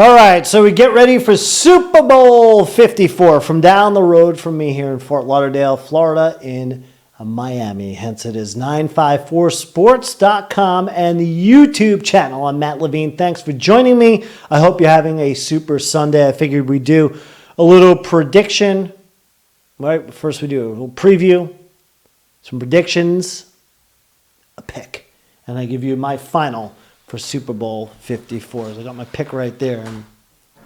All right, so we get ready for Super Bowl 54 from down the road from me here in Fort Lauderdale, Florida, in Miami. Hence, it is 954sports.com and the YouTube channel. I'm Matt Levine. Thanks for joining me. I hope you're having a super Sunday. I figured we'd do a little prediction. Right, first we do a little preview, some predictions, a pick, and I give you my final for Super Bowl 54. So I got my pick right there, and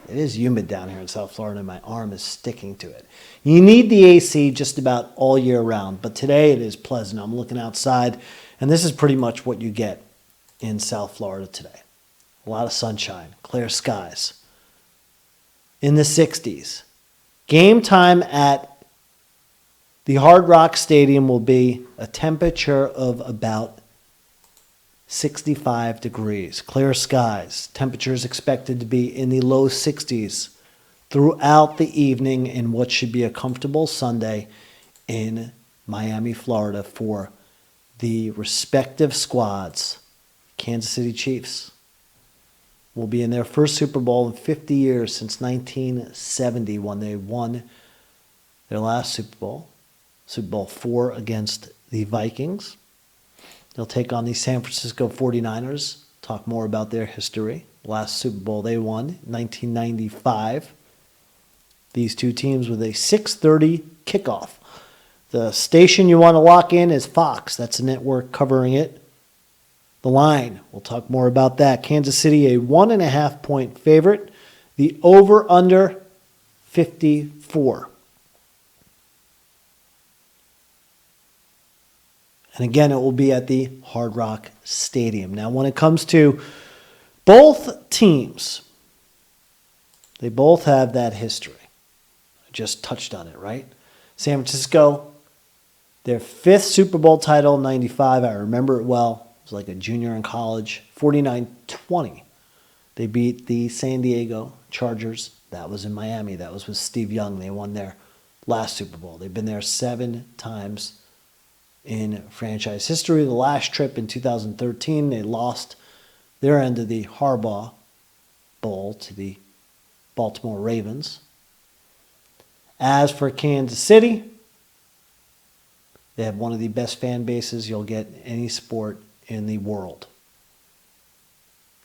it is humid down here in South Florida, and my arm is sticking to it. You need the AC just about all year round, but today it is pleasant. I'm looking outside, and this is pretty much what you get in South Florida today. A lot of sunshine, clear skies. In the 60s. Game time at the Hard Rock Stadium will be a temperature of about 65 degrees, clear skies. Temperatures expected to be in the low 60s throughout the evening in what should be a comfortable Sunday in Miami, Florida for the respective squads. Kansas City Chiefs will be in their first Super Bowl in 50 years since 1970 when they won their last Super Bowl, Super Bowl IV against the Vikings. They'll take on the San Francisco 49ers, talk more about their history. Last Super Bowl they won, 1995. These two teams with a 6:30 kickoff. The station you want to lock in is Fox. That's the network covering it. The line, we'll talk more about that. Kansas City, a 1.5-point favorite. The over-under, 54. And again, it will be at the Hard Rock Stadium. Now, when it comes to both teams, they both have that history. I just touched on it, right? San Francisco, their 5th Super Bowl title in 95. I remember it well. It was like a junior in college. 49-20. They beat the San Diego Chargers. That was in Miami. That was with Steve Young. They won their last Super Bowl. They've been there 7 times in franchise history. The last trip in 2013, they lost their end of the Harbaugh Bowl to the Baltimore Ravens. As for Kansas City, they have one of the best fan bases you'll get in any sport in the world.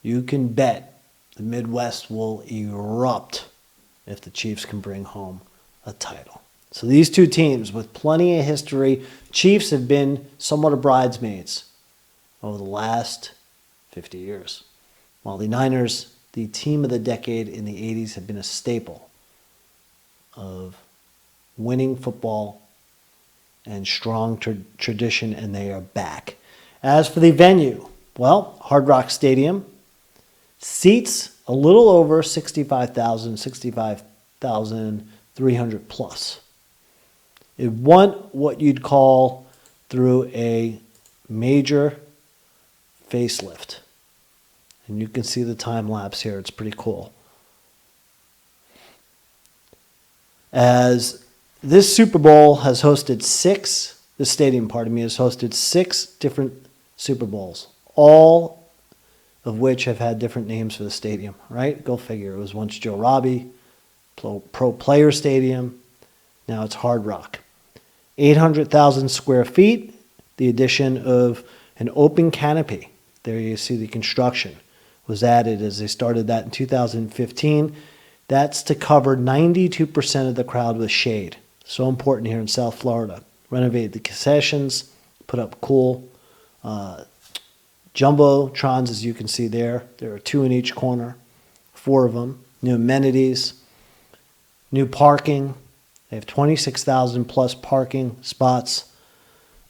You can bet the Midwest will erupt if the Chiefs can bring home a title. So these two teams with plenty of history. Chiefs have been somewhat of bridesmaids over the last 50 years. While the Niners, the team of the decade in the 80s, have been a staple of winning football and strong tradition, and they are back. As for the venue, well, Hard Rock Stadium seats a little over 65,300 plus. It won what you'd call through a major facelift. And you can see the time lapse here. It's pretty cool. As this Super Bowl has hosted the stadium, has hosted 6 different Super Bowls, all of which have had different names for the stadium, right? Go figure. It was once Joe Robbie, Pro Player Stadium. Now it's Hard Rock. 800,000 square feet, the addition of an open canopy. There you see the construction was added as they started that in 2015. That's to cover 92% of the crowd with shade. So important here in South Florida. Renovated the concessions, put up cool jumbotrons, as you can see there. There are 2 in each corner, 4 of them. New amenities, new parking. They have 26,000 plus parking spots.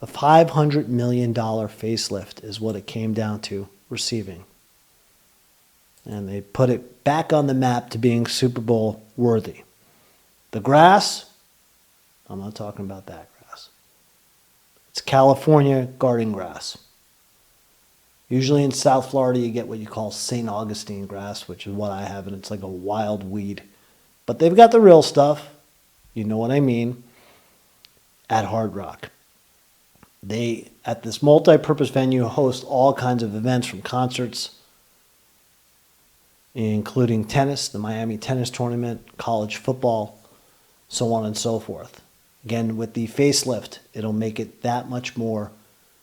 A $500 million facelift is what it came down to receiving. And they put it back on the map to being Super Bowl worthy. The grass, I'm not talking about that grass. It's California garden grass. Usually in South Florida, you get what you call St. Augustine grass, which is what I have, and it's like a wild weed. But they've got the real stuff. You know what I mean, at Hard Rock. They, at this multi-purpose venue, host all kinds of events from concerts including tennis, the Miami tennis tournament, college football, so on and so forth. Again, with the facelift, it'll make it that much more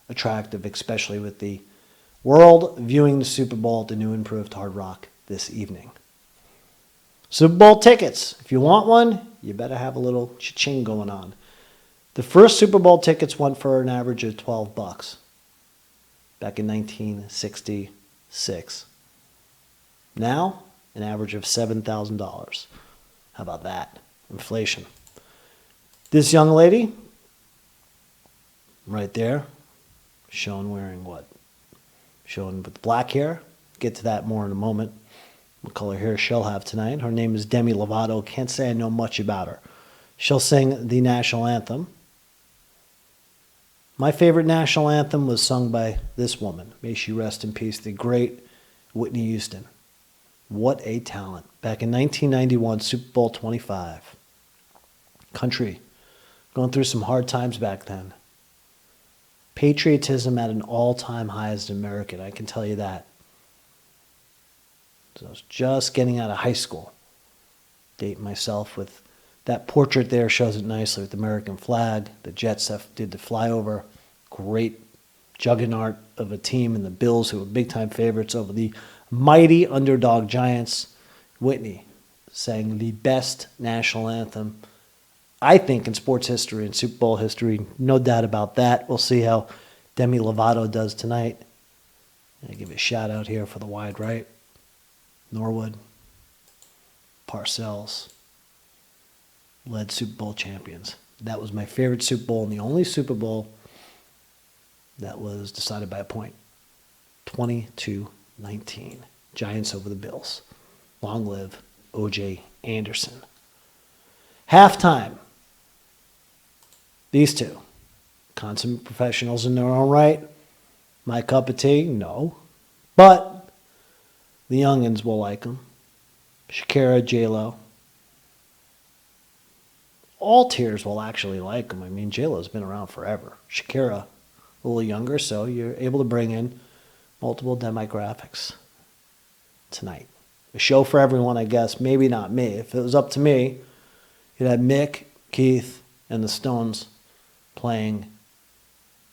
attractive, especially with the world viewing the Super Bowl at the new improved Hard Rock this evening. Super Bowl tickets. If you want one, you better have a little cha-ching going on. The first Super Bowl tickets went for an average of $12 back in 1966. Now, an average of $7,000. How about that? Inflation. This young lady, right there, shown wearing what? Shown with black hair. Get to that more in a moment. What color hair she'll have tonight. Her name is Demi Lovato. Can't say I know much about her. She'll sing the national anthem. My favorite national anthem was sung by this woman. May she rest in peace, the great Whitney Houston. What a talent. Back in 1991, Super Bowl 25. Country going through some hard times back then. Patriotism at an all-time high as an American, I can tell you that. So I was just getting out of high school. Dating myself with that portrait there, shows it nicely with the American flag. The Jets did the flyover. Great juggernaut of a team, and the Bills, who were big-time favorites over the mighty underdog Giants. Whitney sang the best national anthem, I think, in sports history and Super Bowl history. No doubt about that. We'll see how Demi Lovato does tonight. I give a shout out here for the wide right. Norwood, Parcells, led Super Bowl champions. That was my favorite Super Bowl and the only Super Bowl that was decided by a point. 20-19. Giants over the Bills. Long live O.J. Anderson. Halftime. These two. Consummate professionals in their own right. My cup of tea? No. But the youngins will like them. Shakira, J-Lo. All tiers will actually like them. I mean, J-Lo's been around forever. Shakira, a little younger, so you're able to bring in multiple demographics tonight. A show for everyone, I guess. Maybe not me. If it was up to me, you'd have Mick, Keith, and the Stones playing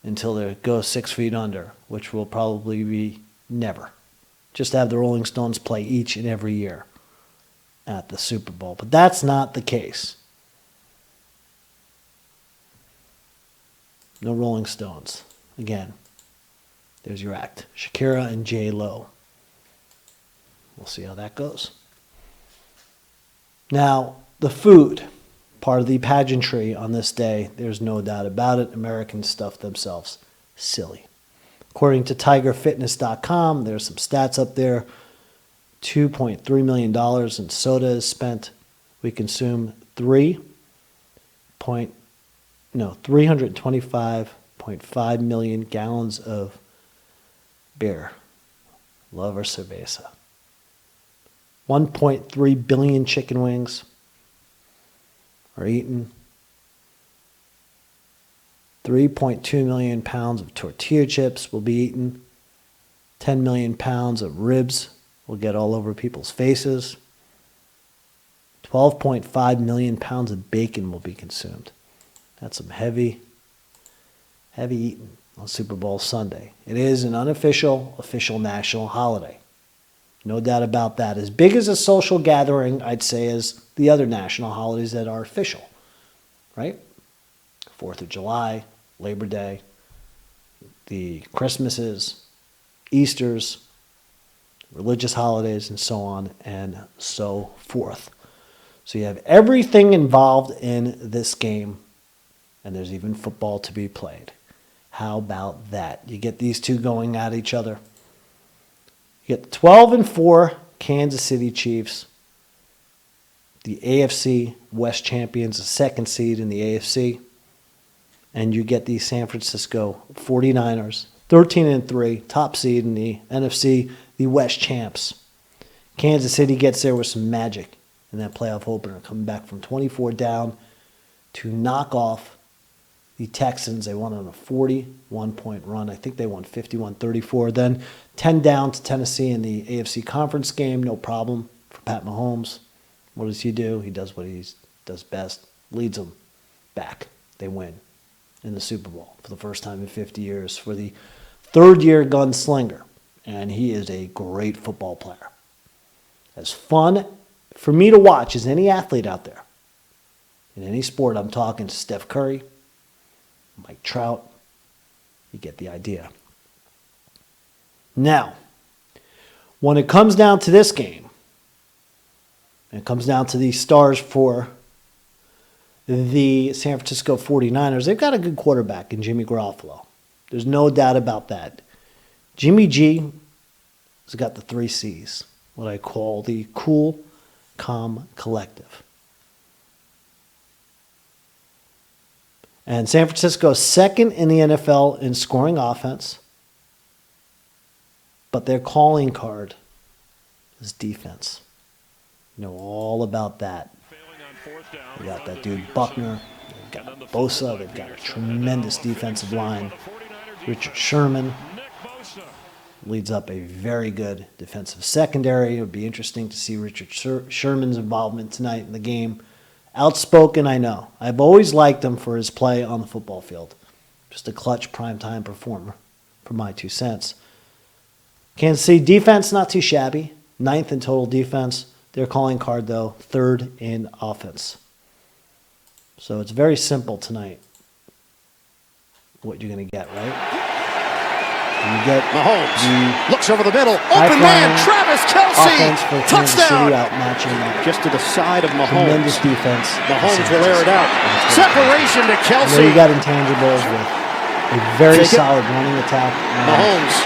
until they go 6 feet under, which will probably be never. Just have the Rolling Stones play each and every year at the Super Bowl. But that's not the case. No Rolling Stones. Again, there's your act. Shakira and J-Lo. We'll see how that goes. Now, the food, part of the pageantry on this day, there's no doubt about it. Americans stuff themselves silly. According to TigerFitness.com, there's some stats up there. $2.3 million in soda is spent. We consume 325.5 million gallons of beer. Love our cerveza. 1.3 billion chicken wings are eaten. 3.2 million pounds of tortilla chips will be eaten. 10 million pounds of ribs will get all over people's faces. 12.5 million pounds of bacon will be consumed. That's some heavy eating on Super Bowl Sunday. It is an unofficial, official national holiday. No doubt about that. As big as a social gathering, I'd say, as the other national holidays that are official, right? 4th of July, Labor Day, the Christmases, Easters, religious holidays, and so on and so forth. So you have everything involved in this game, and there's even football to be played. How about that? You get these two going at each other. You get the 12-4 Kansas City Chiefs, the AFC West champions, the second seed in the AFC. And you get the San Francisco 49ers, 13-3, top seed in the NFC, the West champs. Kansas City gets there with some magic in that playoff opener, coming back from 24 down to knock off the Texans. They won on a 41-point run. I think they won 51-34. Then 10 down to Tennessee in the AFC Conference game. No problem for Pat Mahomes. What does he do? He does what he does best. Leads them back. They win in the Super Bowl for the first time in 50 years for the third-year gunslinger. And he is a great football player. As fun for me to watch as any athlete out there. In any sport, I'm talking Steph Curry, Mike Trout. You get the idea. Now, when it comes down to this game, and it comes down to the stars for the San Francisco 49ers, they've got a good quarterback in Jimmy Garoppolo. There's no doubt about that. Jimmy G has got the 3 C's, what I call the cool, calm, collective. And San Francisco is second in the NFL in scoring offense, but their calling card is defense. You know all about that. We got that dude Buckner, they've got Bosa, they've got a tremendous defensive line. Richard Sherman leads up a very good defensive secondary. It would be interesting to see Richard Sherman's involvement tonight in the game. Outspoken, I know. I've always liked him for his play on the football field. Just a clutch primetime performer, for my 2 cents. Kansas City defense, not too shabby. 9th in total defense. Their calling card, though, 3rd in offense. So it's very simple tonight what you're going to get, right? You get Mahomes looks over the middle. Open man, Travis Kelce. Touchdown. Just to the side of Mahomes. Tremendous defense. Mahomes will air it out. Separation to Kelce. You got intangibles with a very solid running attack. Mahomes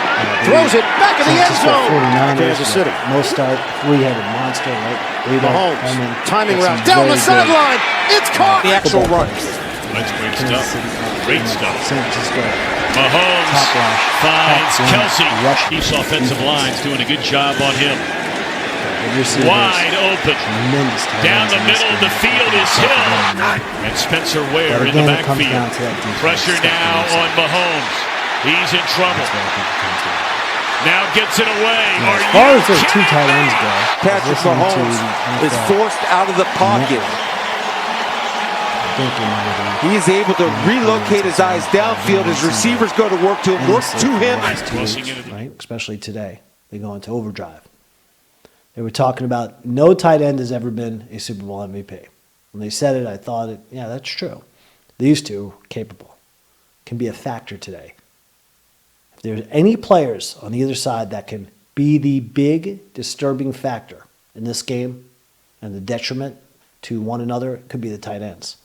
throws it back in the end zone. Kansas City. Most start, 3-headed monster, right? Mahomes, timing route down the sideline. It's caught. The actual run. That's great stuff. Great stuff. San Francisco. Mahomes finds Kelce. Chiefs offensive line's doing a good job on him. Wide open. Down the middle of the field is Hill. And Spencer Ware in the backfield. Pressure now on Mahomes. He's in trouble. Now gets it away. As far as those 2 tight ends go, Patrick Mahomes is forced out of the pocket. He's able to relocate his eyes downfield. His receivers go to work to him, look to him. Right? Especially today. They go into overdrive. They were talking about no tight end has ever been a Super Bowl MVP. When they said it, I thought, yeah, that's true. These two are capable. Can be a factor today. If there's any players on either side that can be the big disturbing factor in this game and the detriment to one another, it could be the tight ends.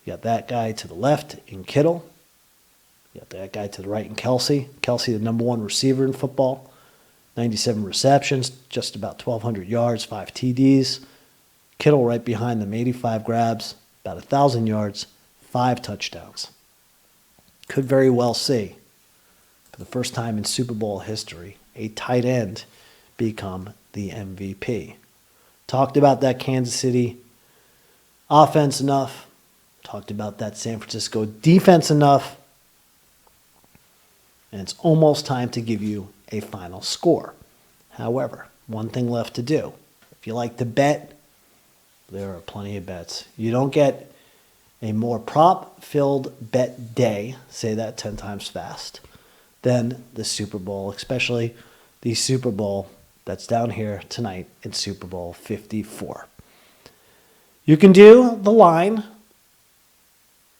You got that guy to the left in Kittle. You got that guy to the right in Kelce. Kelce, the number 1 receiver in football. 97 receptions, just about 1,200 yards, 5 TDs. Kittle right behind them, 85 grabs, about 1,000 yards, 5 touchdowns. Could very well see, for the first time in Super Bowl history, a tight end become the MVP. Talked about that Kansas City offense enough. Talked about that San Francisco defense enough. And it's almost time to give you a final score. However, one thing left to do. If you like to bet, there are plenty of bets. You don't get a more prop-filled bet day, say that 10 times fast, than the Super Bowl, especially the Super Bowl that's down here tonight in Super Bowl 54. You can do the line,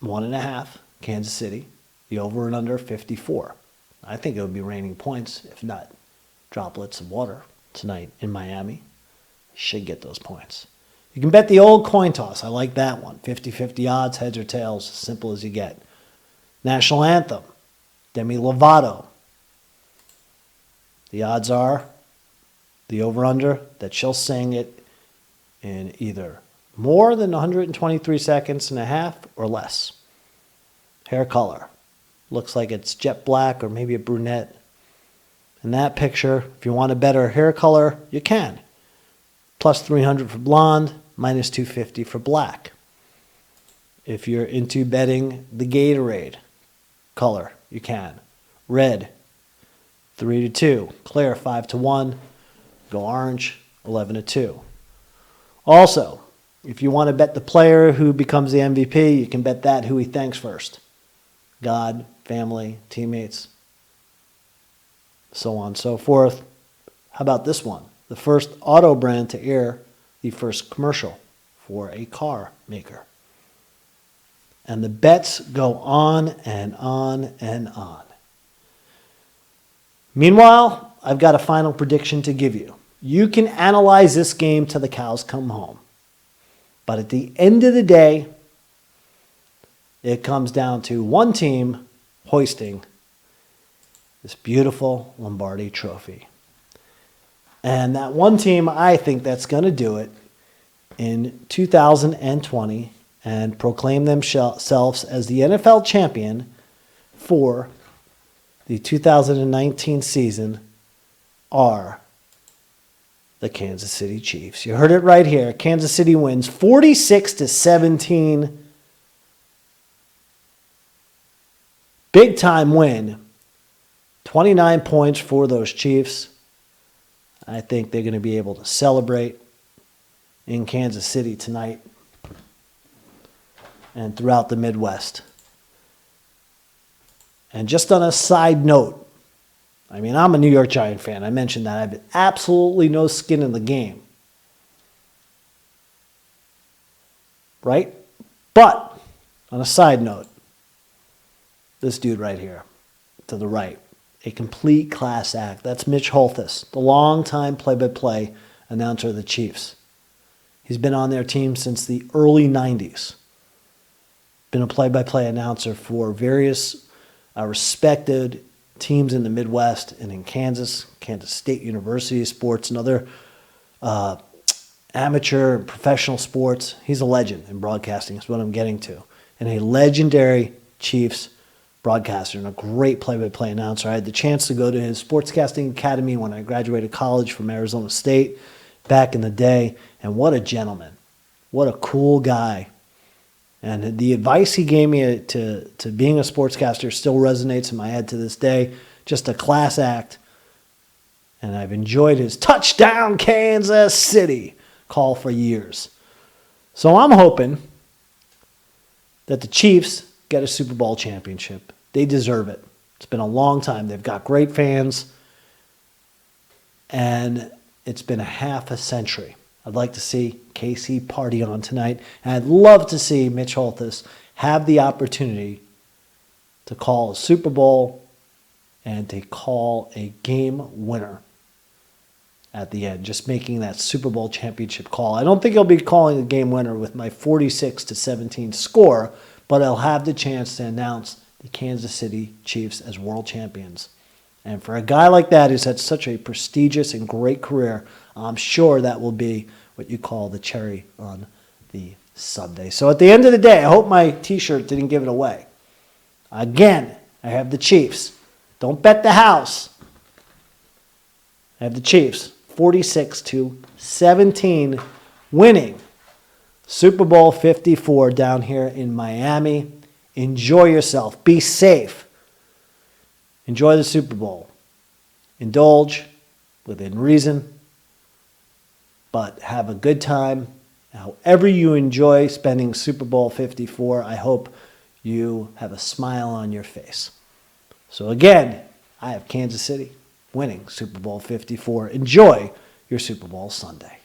1.5, Kansas City, the over and under 54. I think it would be raining points, if not droplets of water tonight in Miami. Should get those points. You can bet the old coin toss. I like that one. 50-50 odds, heads or tails, as simple as you get. National anthem, Demi Lovato. The odds are the over-under that she'll sing it in either more than 123 seconds and a half or less. Hair color. Looks like it's jet black or maybe a brunette. In that picture, if you want a better hair color, you can. Plus 300 for blonde, minus 250 for black. If you're into betting the Gatorade color, you can. Red, 3-2. Clear, 5-1. Go orange, 11-2. Also, if you want to bet the player who becomes the MVP, you can bet that who he thanks first. God, family, teammates, so on and so forth. How about this one? The first auto brand to air the first commercial for a car maker. And the bets go on and on and on. Meanwhile, I've got a final prediction to give you. You can analyze this game till the cows come home. But at the end of the day, it comes down to one team hoisting this beautiful Lombardi trophy. And that one team, I think that's going to do it in 2020 and proclaim themselves as the NFL champion for the 2019 season are the Kansas City Chiefs. You heard it right here. Kansas City wins 46-17. Big time win. 29 points for those Chiefs. I think they're going to be able to celebrate in Kansas City tonight and throughout the Midwest. And just on a side note, I mean, I'm a New York Giant fan. I mentioned that. I have absolutely no skin in the game. Right? But, on a side note, this dude right here, to the right, a complete class act. That's Mitch Holthus, the longtime play-by-play announcer of the Chiefs. He's been on their team since the early 90s. Been a play-by-play announcer for various respected teams in the Midwest and in Kansas, Kansas State University sports and other amateur and professional sports. He's a legend in broadcasting is what I'm getting to. And a legendary Chiefs broadcaster and a great play-by-play announcer. I had the chance to go to his sportscasting academy when I graduated college from Arizona State back in the day. And what a gentleman. What a cool guy. And the advice he gave me to being a sportscaster still resonates in my head to this day. Just a class act. And I've enjoyed his touchdown Kansas City call for years. So I'm hoping that the Chiefs get a Super Bowl championship. They deserve it. It's been a long time. They've got great fans. And it's been a half a century. I'd like to see KC party on tonight. And I'd love to see Mitch Holthus have the opportunity to call a Super Bowl and to call a game winner at the end, just making that Super Bowl championship call. I don't think he'll be calling a game winner with my 46-17 score, but I'll have the chance to announce the Kansas City Chiefs as world champions. And for a guy like that who's had such a prestigious and great career, I'm sure that will be what you call the cherry on the sundae. So at the end of the day, I hope my t-shirt didn't give it away. Again, I have the Chiefs. Don't bet the house. I have the Chiefs 46-17 winning Super Bowl 54 down here in Miami. Enjoy yourself. Be safe. Enjoy the Super Bowl. Indulge within reason. But have a good time. However you enjoy spending Super Bowl 54, I hope you have a smile on your face. So again, I have Kansas City winning Super Bowl 54. Enjoy your Super Bowl Sunday.